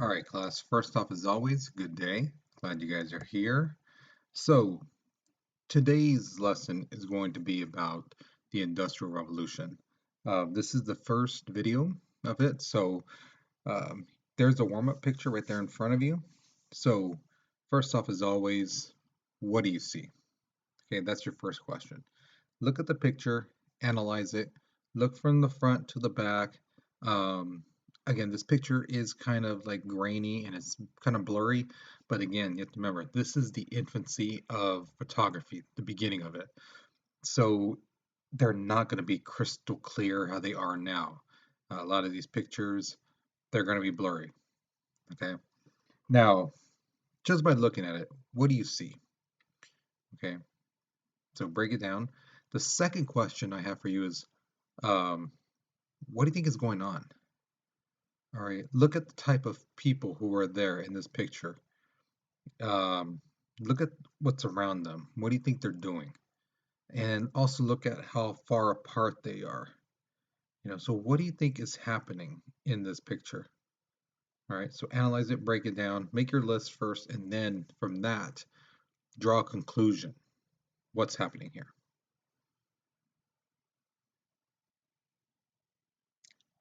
All right, class. First off, as always, good day. Glad you guys are here. So, today's lesson is going to be about the Industrial Revolution. This is the first video of it. So, um, there's a warm-up picture right there in front of you. So, first off, as always, what do you see? Okay, that's your first question. Look at the picture, analyze it, look from the front to the back. Um, Again, this picture is kind of like grainy and it's kind of blurry, but again, you have to remember this is the infancy of photography, the beginning of it. So they're not going to be crystal clear how they are now. A lot of these pictures, they're going to be blurry. Okay. Now, just by looking at it, what do you see? Okay. So break it down. The second question I have for you is, um, what do you think is going on? All right, look at the type of people who are there in this picture. Um, Look at what's around them. What do you think they're doing? And also look at how far apart they are. So what do you think is happening in this picture? All right, so analyze it, break it down, make your list first, and then from that, draw a conclusion. What's happening here?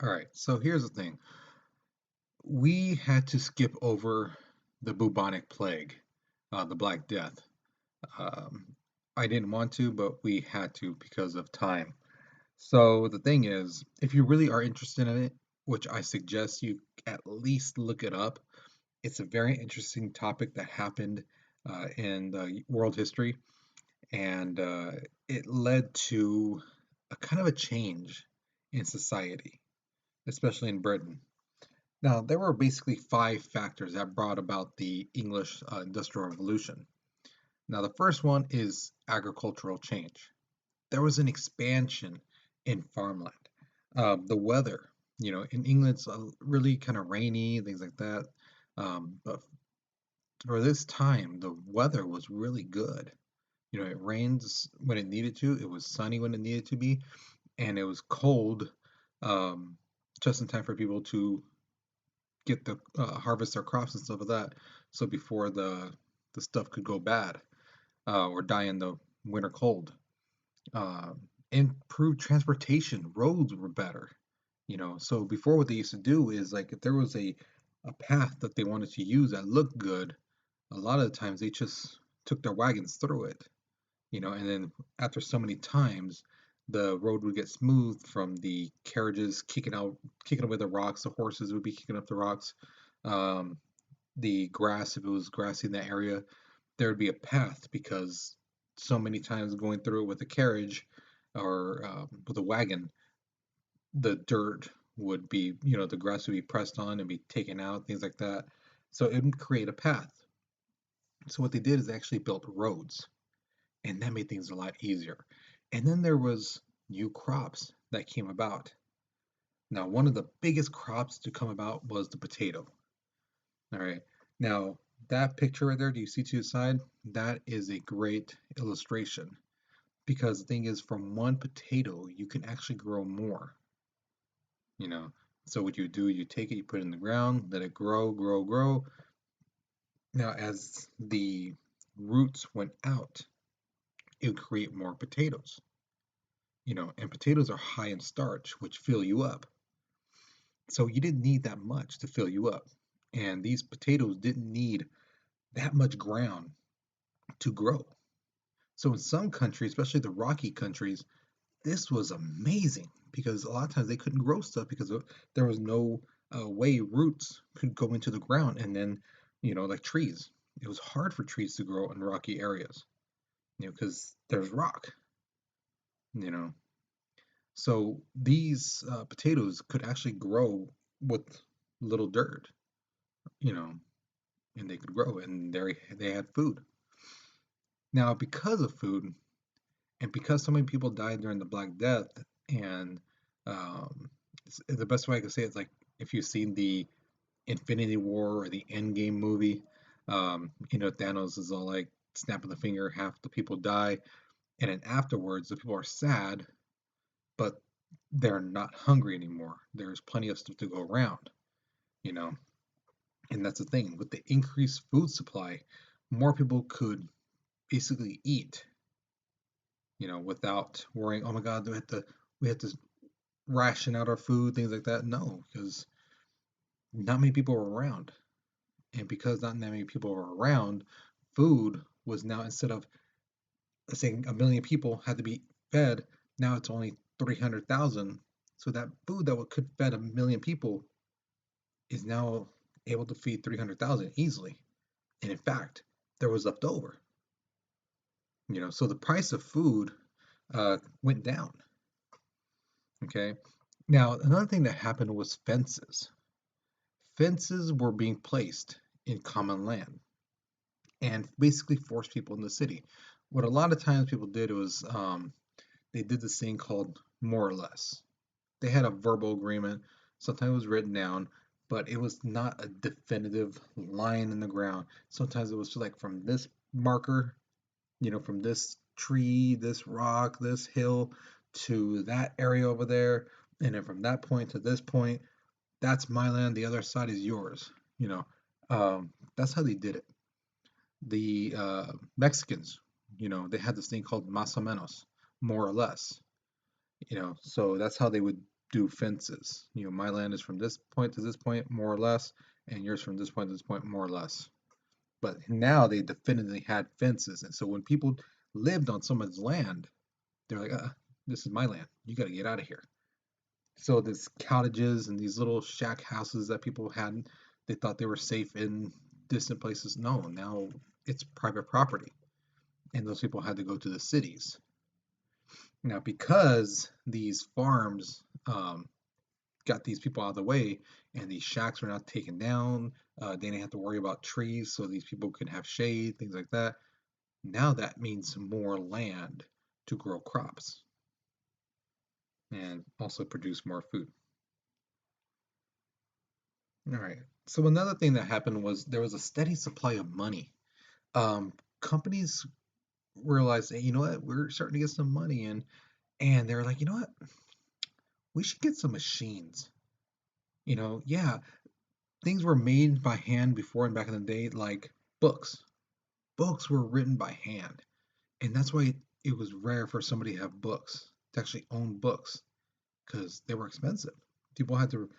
All right, so here's the thing. We had to skip over the bubonic plague, the Black Death. Um, I didn't want to, but we had to because of time. So the thing is, if you really are interested in it, which I suggest you at least look it up, it's a very interesting topic that happened in the world history, and it led to a kind of a change in society, especially in Britain. Now, there were basically five factors that brought about the English Industrial Revolution. Now, the first one is agricultural change. There was an expansion in farmland. The weather, in England, it's really kind of rainy, things like that. But for this time, the weather was really good. It rains when it needed to, it was sunny when it needed to be, and it was cold um, just in time for people to get the harvest their crops and stuff like that. So before the stuff could go bad or die in the winter cold. Improved transportation, roads were better. So before what they used to do is like if there was a path that they wanted to use that looked good, a lot of the times they just took their wagons through it. And then after so many times, the road would get smooth from the carriages kicking away the rocks. The horses would be kicking up the rocks. Um, the grass, if it was grassy in that area, there would be a path because so many times going through it with a carriage or with a wagon, the dirt would be, the grass would be pressed on and be taken out, things like that. So it would create a path. So what they did is they actually built roads, and that made things a lot easier. And then there was new crops that came about. Now, one of the biggest crops to come about was the potato. All right. Now, that picture right there, do you see to the side? That is a great illustration because the thing is, from one potato, you can actually grow more, you know. So what you do, you take it, you put it in the ground, let it grow, grow, grow. Now, as the roots went out, it would create more potatoes, and potatoes are high in starch, which fill you up. So you didn't need that much to fill you up. And these potatoes didn't need that much ground to grow. So in some countries, especially the rocky countries, this was amazing because a lot of times they couldn't grow stuff because there was no way roots could go into the ground. And then, like trees, it was hard for trees to grow in rocky areas, because there's rock, you know. So these potatoes could actually grow with little dirt, you know, and they could grow and they had food. Now, because of food, and because so many people died during the Black Death, and um, the best way I can say it is like if you've seen the Infinity War or the Endgame movie, Thanos is all like snapping the finger, half the people die, and then afterwards the people are sad, but they're not hungry anymore. There's plenty of stuff to go around, you know. And that's the thing, with the increased food supply, more people could basically eat, without worrying, oh my God, we have to ration out our food, things like that. No, because not many people were around. And because not that many people were around, food was now, instead of, let's say, a million people had to be fed, now it's only 300,000. So that food that could fed a million people is now able to feed 300,000 easily. And in fact, there was left over. So the price of food went down. Okay. Now, another thing that happened was fences. Fences were being placed in common land and basically forced people in the city. What a lot of times people did was they did this thing called more or less. They had a verbal agreement, sometimes it was written down, but it was not a definitive line in the ground. Sometimes it was just like from this marker, from this tree, this rock, this hill to that area over there, and then from that point to this point, that's my land, the other side is yours. You know, that's how they did it. The Mexicans, they had this thing called más o menos, more or less. So that's how they would do fences. My land is from this point to this point, more or less, and yours from this point to this point, more or less. But now they definitively had fences, and so when people lived on someone's land, they're like, this is my land. You got to get out of here. So these cottages and these little shack houses that people had, they thought they were safe in distant places. No, now it's private property, and those people had to go to the cities. Now, because these farms got these people out of the way and these shacks were not taken down, they didn't have to worry about trees, so these people could have shade, things like that. Now that means more land to grow crops and also produce more food. All right. So another thing that happened was there was a steady supply of money. Companies realized, hey, you know what, we're starting to get some money in, and they're like, you know what, we should get some machines. Yeah, things were made by hand before and back in the day, like books. Books were written by hand, and that's why it was rare for somebody to have books, to actually own books, because they were expensive. People had to,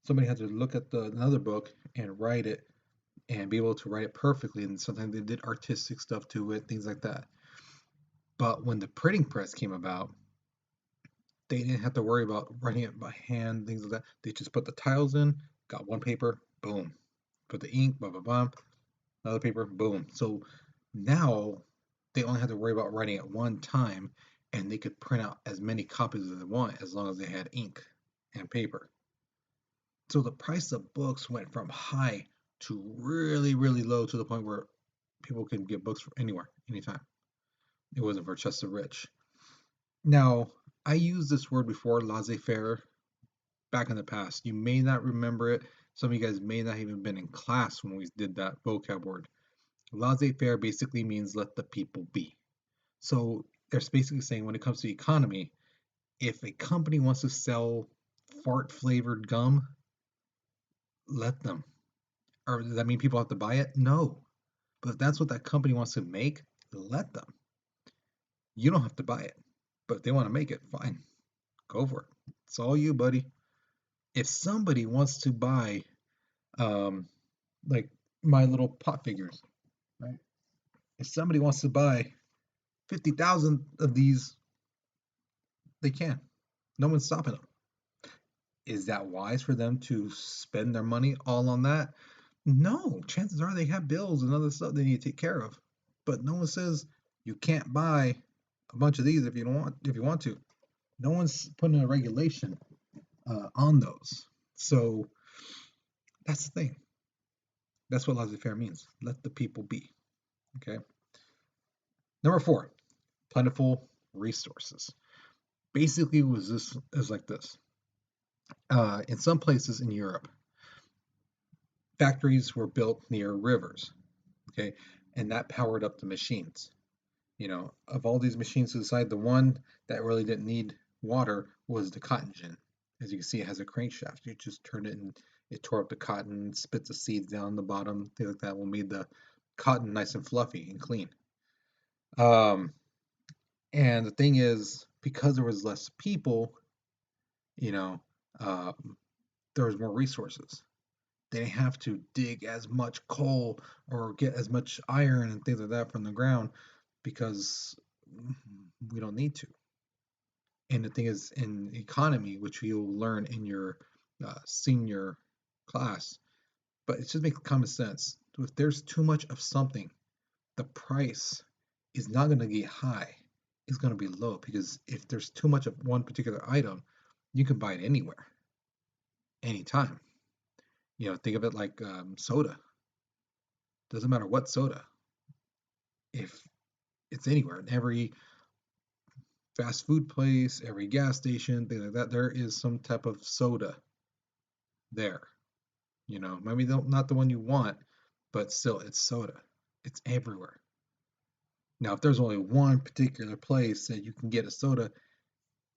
somebody had to look at another book and write it and be able to write it perfectly. And sometimes they did artistic stuff to it, things like that. But when the printing press came about, they didn't have to worry about writing it by hand, things like that. They just put the tiles in, got one paper, boom. Put the ink, blah, blah, blah, another paper, boom. So now they only had to worry about writing it one time and they could print out as many copies as they want as long as they had ink and paper. So the price of books went from high to really, really low to the point where people could get books from anywhere, anytime. It wasn't for just the rich. Now, I used this word before, laissez-faire, back in the past. You may not remember it. Some of you guys may not even been in class when we did that vocab word. Laissez-faire basically means let the people be. So they're basically saying when it comes to the economy, if a company wants to sell fart flavored gum, let them. Or does that mean people have to buy it? No. But if that's what that company wants to make, let them. You don't have to buy it. But if they want to make it, fine. Go for it. It's all you, buddy. If somebody wants to buy um like my little pot figures, right? If somebody wants to buy 50,000 of these, they can. No one's stopping them. Is that wise for them to spend their money all on that? No, chances are they have bills and other stuff they need to take care of. But no one says you can't buy a bunch of these if you want to. No one's putting a regulation on those. So that's the thing. That's what laissez-faire means. Let the people be. Okay. Number 4, plentiful resources. Basically, was this is like this. In some places in Europe, factories were built near rivers. Okay, and that powered up the machines. Of all these machines to the side, the one that really didn't need water was the cotton gin. As you can see, it has a crankshaft. You just turn it and It tore up the cotton, spit the seeds down the bottom, things like that will made the cotton nice and fluffy and clean. Um, and the thing is, because there was less people, you know, um, there was more resources. They didn't have to dig as much coal or get as much iron and things like that from the ground because we don't need to. And the thing is, in economy, which you'll learn in your senior class, but it just makes common sense. If there's too much of something, the price is not going to get high. It's going to be low because if there's too much of one particular item, you can buy it anywhere, anytime. Think of it like soda. Doesn't matter what soda. If it's anywhere, in every fast food place, every gas station, things like that, there is some type of soda there. Maybe not the one you want, but still, it's soda. It's everywhere. Now, if there's only one particular place that you can get a soda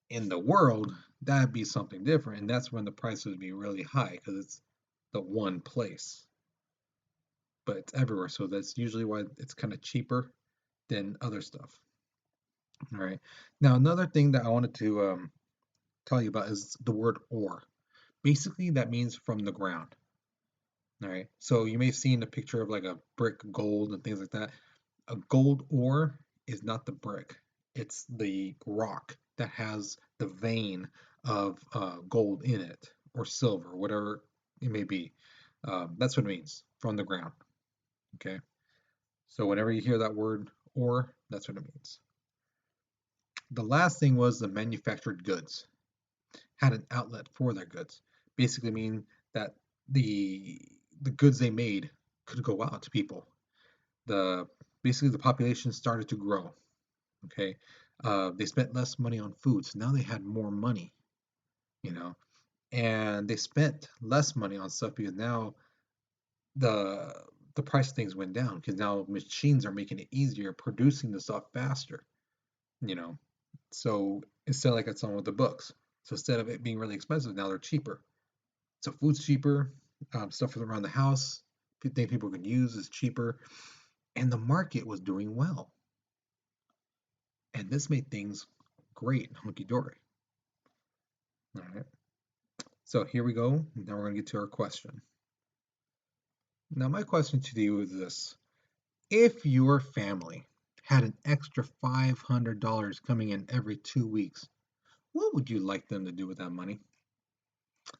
in the world, that'd be something different, and that's when the price would be really high because it's the one place. But it's everywhere, so that's usually why it's kind of cheaper than other stuff. All right. Now, another thing that I wanted to tell you about is the word ore. Basically, that means from the ground. All right. So you may have seen a picture of like a brick gold and things like that. A gold ore is not the brick, it's the rock that has the vein of gold in it or silver, whatever it may be. That's what it means from the ground. Okay. So whenever you hear that word ore, that's what it means. The last thing was the manufactured goods had an outlet for their goods. Basically, mean that the the goods they made could go out to people. The Basically the population started to grow. Okay, they spent less money on food, so now they had more money. You know, and they spent less money on stuff because now the the price of things went down because now machines are making it easier, producing the stuff faster. You know, so instead like it's on with the books. So instead of it being really expensive, now they're cheaper. So food's cheaper, stuff around the house, things people can use is cheaper, and the market was doing well. And this made things great, hunky dory. All right. So here we go. Now we're going to get to our question. Now, my question to you is this: if your family had an extra $500 coming in every 2 weeks, what would you like them to do with that money?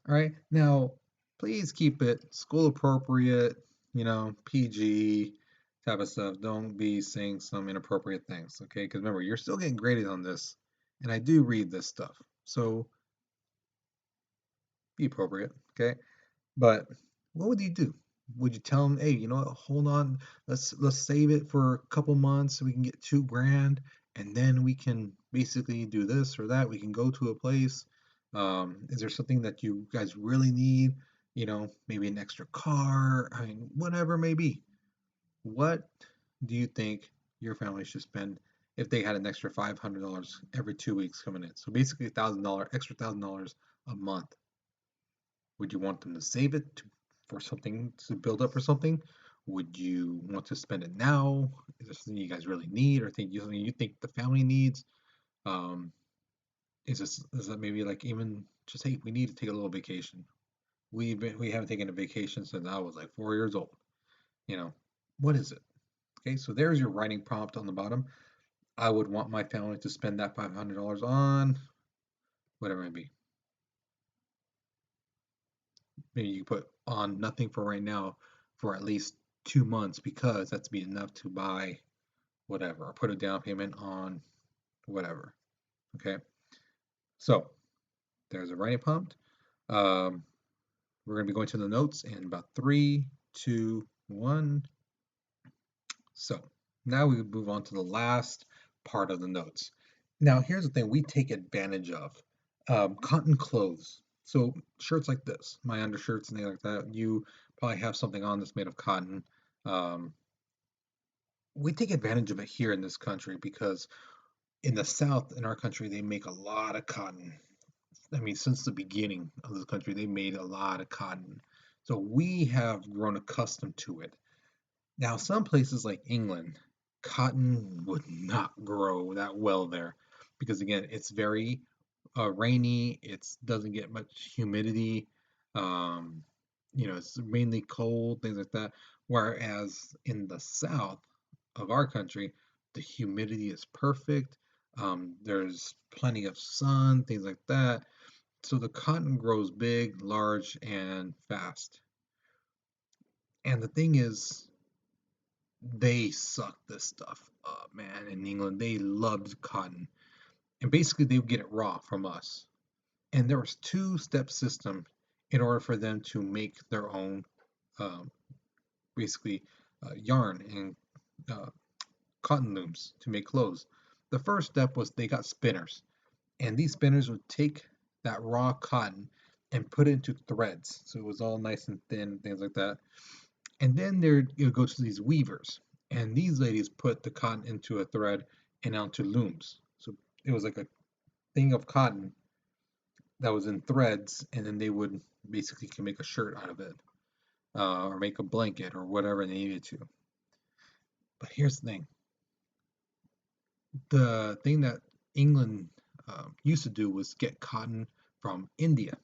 All right. Now, please keep it school appropriate, PG type of stuff. Don't be saying some inappropriate things, okay? Because remember, you're still getting graded on this, and I do read this stuff. So be appropriate, okay? But what would you do? Would you tell them, hey, you know what, hold on, let's save it for a couple months so we can get 2 grand, and then we can basically do this or that. We can go to a place. Is there something that you guys really need? Maybe an extra car. I mean, whatever it may be. What do you think your family should spend if they had an extra $500 every 2 weeks coming in? So basically, $1,000 a month. Would you want them to save it for something to build up for something? Would you want to spend it now? Is this something you guys really need, or something you think the family needs? Um, is that maybe like even just hey, we need to take a little vacation. We haven't taken a vacation since I was like 4 years old. You know, what is it? Okay, so there's your writing prompt on the bottom. I would want my family to spend that $500 on whatever it may be. Maybe you put on nothing for right now for at least 2 months because that's be enough to buy whatever or put a down payment on whatever. Okay, so there's a writing prompt. Um, we're going to be going to the notes in about 3, 2, 1. So now we move on to the last part of the notes. Now, here's the thing we take advantage of cotton clothes. So, shirts like this, my undershirts and things like that, you probably have something on that's made of cotton. Um, we take advantage of it here in this country because in the South, in our country, they make a lot of cotton. I mean, since the beginning of this country, they made a lot of cotton. So we have grown accustomed to it. Now, some places like England, cotton would not grow that well there because, again, it's very rainy. It doesn't get much humidity. Um, it's mainly cold, things like that. Whereas in the south of our country, the humidity is perfect. There's plenty of sun, things like that. So the cotton grows big, large, and fast. And the thing is, they suck this stuff up, man. In England, they loved cotton, and basically they would get it raw from us. And there was two-step system in order for them to make their own, um, basically, yarn and uh, cotton looms to make clothes. The first step was they got spinners, and these spinners would take that raw cotton and put it into threads, so it was all nice and thin, things like that. And then there you go to these weavers, and these ladies put the cotton into a thread and onto looms. So it was like a thing of cotton that was in threads, and then they would basically can make a shirt out of it, or make a blanket or whatever they needed to. But here's the thing that England used to do was get cotton from India.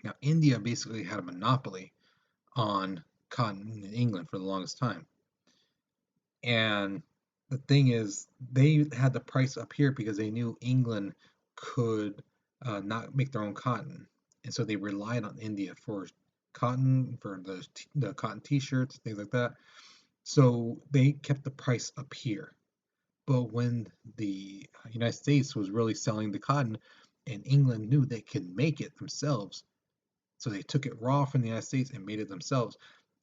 Now, India basically had a monopoly on cotton in England for the longest time. And the thing is, they had the price up here because they knew England could not make their own cotton, and so they relied on India for cotton, for the cotton T-shirts, things like that. So they kept the price up here. But when the United States was really selling the cotton, and England knew they could make it themselves, so they took it raw from the United States and made it themselves.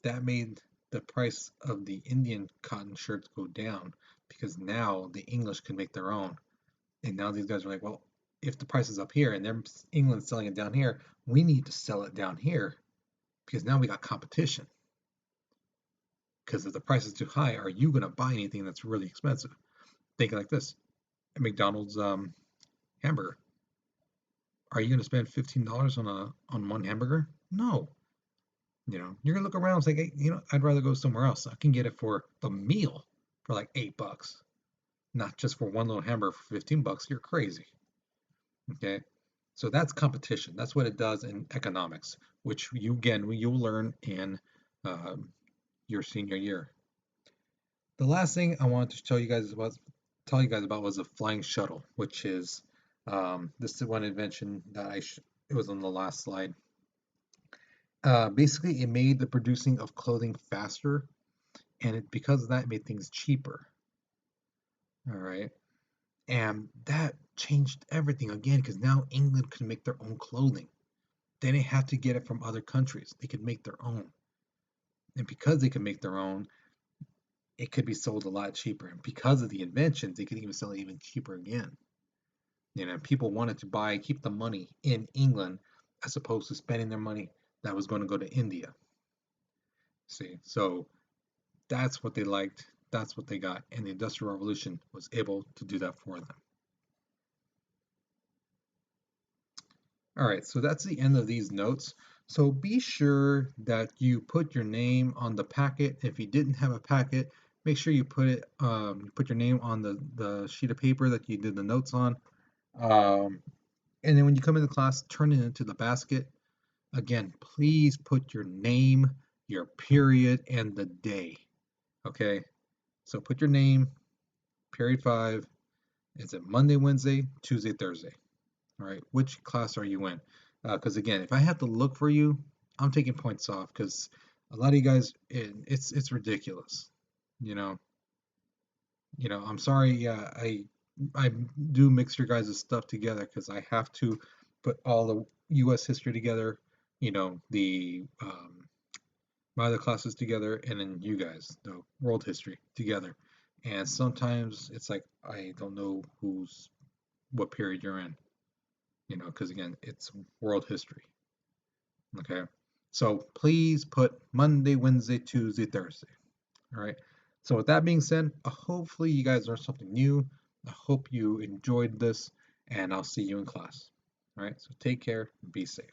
That made the price of the Indian cotton shirts go down because now the English can make their own. And now these guys are like, well, if the price is up here and they're England's selling it down here, we need to sell it down here because now we got competition. Because if the price is too high, are you going to buy anything that's really expensive? Think like this: a McDonald's hamburger. Are you going to spend $15 on one hamburger? No. You're gonna look around and say, hey, I'd rather go somewhere else. I can get it for the meal for like $8, not just for one little hamburger for $15. You're crazy. Okay, so that's competition. That's what it does in economics, which you'll learn in um, your senior year. The last thing I wanted to tell you guys about was a flying shuttle, which is this is one invention that it was on the last slide. Basically, it made the producing of clothing faster, and because of that, it made things cheaper. All right, and that changed everything again because now England could make their own clothing. They didn't have to get it from other countries; they could make their own. And because they could make their own, it could be sold a lot cheaper. And because of the inventions, they could even sell it even cheaper again. People wanted to keep the money in England as opposed to spending their money that was going to go to India. See, so that's what they liked. That's what they got. And the Industrial Revolution was able to do that for them. All right, so that's the end of these notes. So be sure that you put your name on the packet. If you didn't have a packet, make sure you put your name on the sheet of paper that you did the notes on. Um, and then when you come into class, turn it into the basket. Again, please put your name, your period, and the day. Okay, so put your name, period 5. Is it Monday, Wednesday, Tuesday, Thursday? All right, which class are you in? Because again, if I have to look for you, I'm taking points off because a lot of you guys, it's ridiculous. You know, I'm sorry. Yeah, I do mix your guys' stuff together because I have to put all the U.S. history together. The my other classes together, and then you guys, the world history together. And sometimes it's like I don't know what period you're in. Because again, it's world history. Okay. So please put Monday, Wednesday, Tuesday, Thursday. All right. So with that being said, hopefully you guys learned something new. I hope you enjoyed this, and I'll see you in class. All right. So take care. Be safe.